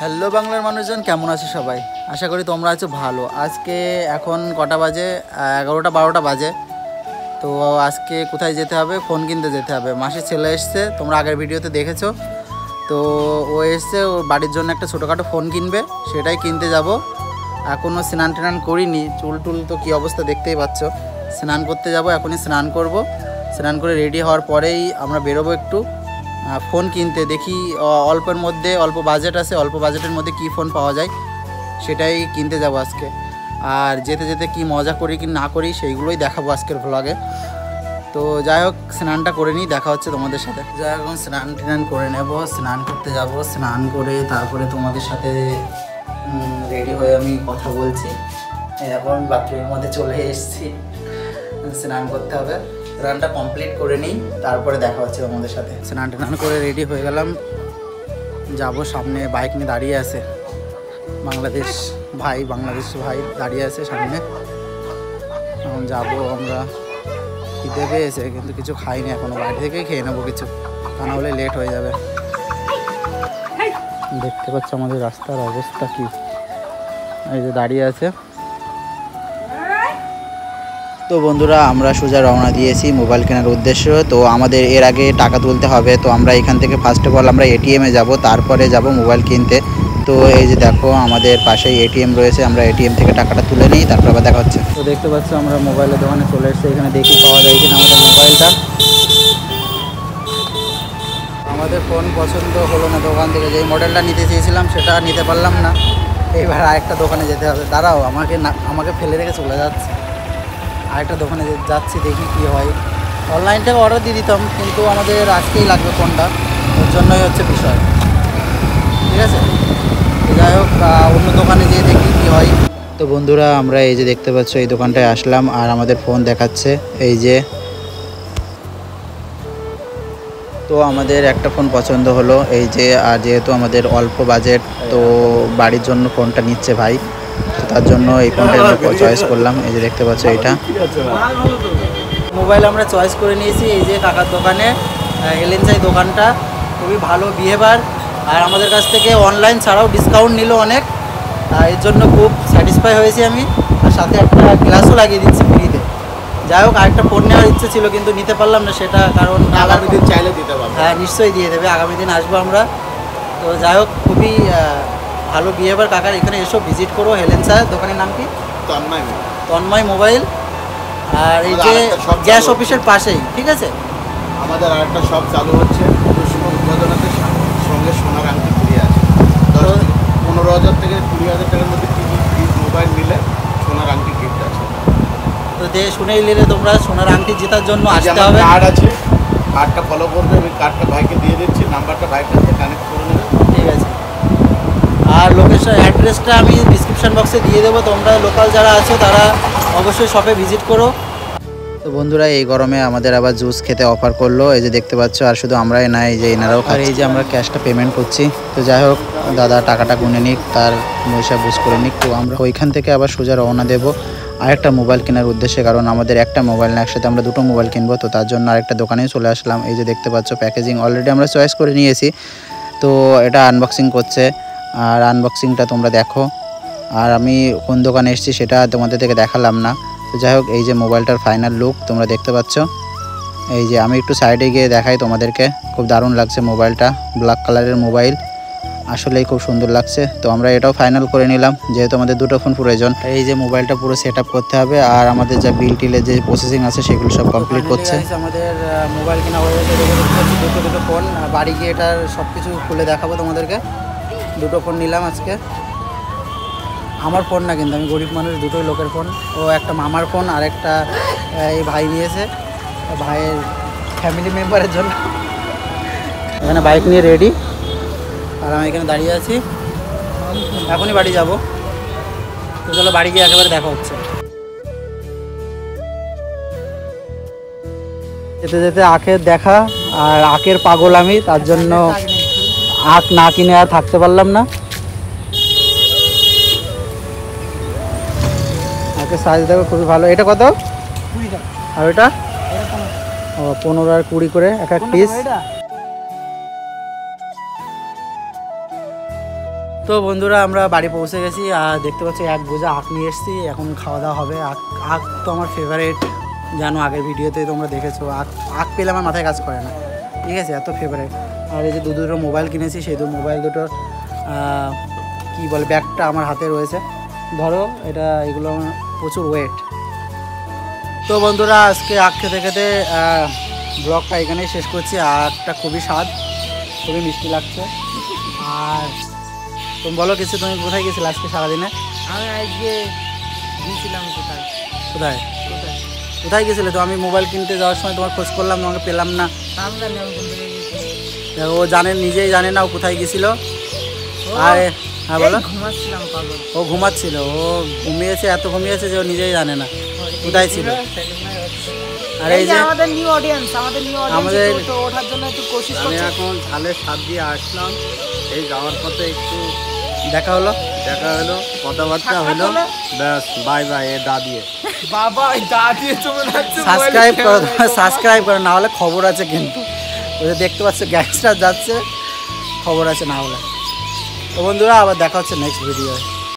Hello বাংলার মানুষজন, কেমন আছো সবাই? আশা করি তোমরা আছো ভালো। আজকে এখন কটা বাজে? 11টা 12টা বাজে। তো আজকে কোথায় যেতে হবে? ফোন কিনতে যেতে হবে। মাসির ছেলে এসছে, তোমরা আগের ভিডিওতে দেখেছো। তো ও এসছে, ওর বাড়ির জন্য একটা ছোটোখাটো ফোন কিনবে, সেটাই কিনতে যাব। এখনও স্নান টান করিনি, চুল টুল তো কী অবস্থা দেখতেই পাচ্ছ। স্নান করতে যাব, এখনই স্নান করব। স্নান করে রেডি হওয়ার পরেই আমরা বেরোবো একটু ফোন কিনতে। দেখি অল্পের মধ্যে, অল্প বাজেট আছে, অল্প বাজেটের মধ্যে কী ফোন পাওয়া যায় সেটাই কিনতে যাব আজকে। আর যেতে যেতে কি মজা করি কি না করি সেইগুলোই দেখাবো আজকের ভ্লগে। তো যাই হোক, স্নানটা করে নিই, দেখা হচ্ছে তোমাদের সাথে। যাই হোক, স্নান টান করে নেব, স্নান করতে যাব। স্নান করে তারপরে তোমাদের সাথে রেডি হয়ে আমি কথা বলছি। এখন বাথরুমের মধ্যে চলে এসেছি, স্নান করতে হবে। স্নানটা কমপ্লিট করে নিই, তারপরে দেখা হচ্ছে তোমাদের সাথে। স্নান টান করে রেডি হয়ে গেলাম, যাব। সামনে বাইক নিয়ে দাঁড়িয়ে আছে বাংলাদেশ ভাই দাঁড়িয়ে আছে সামনে। এখন যাবো আমরা। খিদে পেয়েছে কিন্তু কিছু খাইনি এখনো, বাড়ি থেকেই খেয়ে নেবো কিছু, তা না হলে লেট হয়ে যাবে। দেখতে পাচ্ছ আমাদের রাস্তার অবস্থা কি, এই যে দাঁড়িয়ে আছে। তো বন্ধুরা, আমরা সোজা রওনা দিয়েছি মোবাইল কেনার উদ্দেশ্য। তো আমাদের এর আগে টাকা তুলতে হবে, তো আমরা এখান থেকে ফার্স্ট অফ অল আমরা এটিএমে যাব, তারপরে যাব মোবাইল কিনতে। তো এই যে দেখো, আমাদের পাশেই এটিএম রয়েছে, আমরা এটিএম থেকে টাকাটা তুলে নিই, তারপর আবার দেখা হচ্ছে। তো দেখতে পাচ্ছ আমরা মোবাইলের দোকানে চলে এসেছি, এখানে দেখি পাওয়া যায় কিনা আমাদের মোবাইলটা। আমাদের ফোন পছন্দ হলো না দোকান থেকে, যেই মডেলটা নিতে চেয়েছিলাম সেটা নিতে পারলাম না। এইবার আরেকটা দোকানে যেতে হবে। দাঁড়াও, আমাকে ফেলে রেখে চলে যাচ্ছে। আরেকটা দোকানে যাচ্ছি, দেখি কি হয়। অনলাইন থেকে অর্ডার দিয়ে দিতাম, কিন্তু আমাদের আজকেই লাগবে ফোনটা, ওর জন্যই হচ্ছে বিষয়। ঠিক আছে, যাই হোক, অন্য দোকানে যেয়ে দেখি কি হয়। তো বন্ধুরা, আমরা এই যে দেখতে পাচ্ছ এই দোকানটায় আসলাম, আর আমাদের ফোন দেখাচ্ছে এই যে। তো আমাদের একটা ফোন পছন্দ হলো এই যে। আর যেহেতু আমাদের অল্প বাজেট, তো বাড়ির জন্য ফোনটা নিচ্ছে ভাই, তো তার জন্য এই ফোনটা আমরা চয়েস করলাম। এই যে দেখতে পাচ্ছ এইটা মোবাইল আমরা চয়েস করে নিয়েছি এই যে কাকার দোকানে। এলএনসাই দোকানটা খুবই ভালো বিহেভার, আর আমাদের কাছ থেকে অনলাইন ছাড়াও ডিসকাউন্ট নিল অনেক। এর জন্য খুব স্যাটিসফাই হয়েছি আমি। আর সাথে একটা গ্লাসও লাগিয়ে দিচ্ছি ফ্রিতে। যাই হোক, আরেকটা ফোন নেওয়ার ইচ্ছে ছিল কিন্তু নিতে পারলাম না সেটা, কারণ আগামী দিন চাইলে দিতে পারবো। হ্যাঁ, নিশ্চয়ই দিয়ে দেবে, আগামী দিন আসবো আমরা। তো যাই হোক, খুবই ভালো বিহেভার কাকার। এখানে এসো, ভিজিট করো। হেলেনসার দোকানের নাম কি? তন্ময় মোবাইল। আর এই যে গ্যাস অফিসের পাশেই, ঠিক আছে। আমাদের আরেকটা শপ চালু হচ্ছে, উদ্বোধনের সঙ্গে সোনার আংটি ফ্রি আছে। 15,000 থেকে 20,000 টাকার মধ্যে মোবাইল নিলে সোনার আংটি গিফট আছে। তো শুনেই নিলে তোমরা সোনার আংটি জেতার জন্য আসতে হবে। কার্ড আছে, কার্ডটা ফলো করবে, আমি কার্ডটা ভাইকে দিয়ে দিচ্ছি, নাম্বারটা ভাইয়ের সাথে কানেক্ট করে নেবে। ঠিক আছে। আর লোকেশন অ্যাড্রেসটা আমি ডিসক্রিপশান বক্সে দিয়ে দেবো, তোমরা লোকাল যারা আছো তারা অবশ্যই শপে ভিজিট করো। তো বন্ধুরা, এই গরমে আমাদের আবার জুস খেতে অফার করলো, এই যে দেখতে পাচ্ছ। আর শুধু আমরাই না, এই যে এনারাও। আর এই যে আমরা ক্যাশটা পেমেন্ট করছি। তো যাই হোক, দাদা টাকাটা গুনে নিক, তার পয়সা বুঝ করে নিক। তো আমরা ওইখান থেকে আবার সোজা রওনা দেবো আরেকটা মোবাইল কেনার উদ্দেশ্যে, কারণ আমাদের একটা মোবাইল না, একসাথে আমরা দুটো মোবাইল কিনবো। তো তার জন্য আরেকটা দোকানেই চলে আসলাম। এই যে দেখতে পাচ্ছ, প্যাকেজিং অলরেডি আমরা চয়েস করে নিয়েছি। তো এটা আনবক্সিং করছে, আর আনবক্সিংটা তোমরা দেখো। আর আমি কোন দোকানে এসেছি সেটা তোমাদের থেকে দেখালাম না। তো যাই হোক, এই যে মোবাইলটার ফাইনাল লুক তোমরা দেখতে পাচ্ছ। এই যে আমি একটু সাইডে গিয়ে দেখাই তোমাদেরকে, খুব দারুণ লাগছে মোবাইলটা। ব্ল্যাক কালারের মোবাইল, আসলেই খুব সুন্দর লাগছে। তো আমরা এটাও ফাইনাল করে নিলাম, যেহেতু আমাদের দুটো ফোন প্রয়োজন। এই যে মোবাইলটা পুরো সেট আপ করতে হবে, আর আমাদের যা বিল টিলের যে প্রসেসিং আছে সেগুলো সব কমপ্লিট করছে। আমাদের মোবাইল কেনা হয়ে গেছে, দুটো ফোন। বাড়ি গিয়ে এটার সব কিছু খুলে দেখাবো তোমাদেরকে। দুটো ফোন নিলাম আজকে। আমার ফোন না কিন্তু, আমি গরিব মানুষ, দুটোই লোকের ফোন। ও একটা মামার ফোন, আর একটা এই ভাই নিয়েছে, ভাইয়ের ফ্যামিলি মেম্বারের জন্য। এখানে বাইক নিয়ে রেডি, আর আমি এখানে দাঁড়িয়ে আছি। এখনই বাড়ি যাব। তো চলো বাড়ি গিয়ে একেবারে দেখা হচ্ছে। যেতে যেতে আখের দেখা, আর আখের পাগল আমি, তার জন্য আখ না কিনে আর থাকতে পারলাম না। আখের সাইজ দেখো, খুবই ভালো। এটা কত? 20 টাকা। আর ওইটা 15 আর 20 করে এক এক পিস। তো বন্ধুরা আমরা বাড়ি পৌঁছে গেছি আর দেখতে পাচ্ছি এক বোঝা আখ নিয়ে এসেছি, এখন খাওয়া দাওয়া হবে। আখ তো আমার ফেভারিট, জানো আগের ভিডিওতে তোমরা দেখেছো। আখ পেলে আমার মাথায় কাজ করে না, ঠিক আছে, এত ফেভারিট। আর এই যে দুটো মোবাইল কিনেছি, সেই মোবাইল দুটোর কী বলে ব্যাগটা আমার হাতে রয়েছে, ধরো এটা, এগুলো আমার প্রচুর ওয়েট। তো বন্ধুরা আজকে আখ খেতে খেতে ব্লগটা এখানেই শেষ করছি। আখটা খুবই স্বাদ, খুবই মিষ্টি লাগছে। আর তুমি বলো কিছু, তুমি কোথায় গেছিলে আজকে সারাদিনে? আমি আজকে গিয়েছিলাম কোথায় কোথায় কোথায় গেছিলে? তো আমি মোবাইল কিনতে যাওয়ার সময় তোমার খোঁজ করলাম, তোমাকে পেলাম না। আমি জানি আমি কোন জায়গায় গেছি। ও জানে, নিজেই জানে না ও কোথায় গেছিল। আর হ্যাঁ বলো। ঘুমাচ্ছিলাম পাগল। ও ঘুমাচ্ছিল, ও ঘুমিয়েছে, এত ঘুমিয়েছে যে ও নিজেই জানে না কোথায় ছিল। আর এই যে আমাদের নিউ অডিয়েন্স, আমাদের তো ওঠার জন্য একটু কোশিশ আমি করছি। এখন ঝালের স্বাদ দিয়ে আসলাম, এই যাওয়ার পথে একটু দেখা হলো, হলো, কথাবার্তা হলো, ব্যাস বাই বাই এ দা দিয়ে। বাবা দা দিয়ে তুমি সাবস্ক্রাইব করো, সাবস্ক্রাইব করো, না হলে খবর আছে কিন্তু। ওই যে দেখতে পাচ্ছ গ্যাংস্টার যাচ্ছে, খবর আছে না হলে। তো বন্ধুরা আবার দেখা হচ্ছে নেক্সট ভিডিও।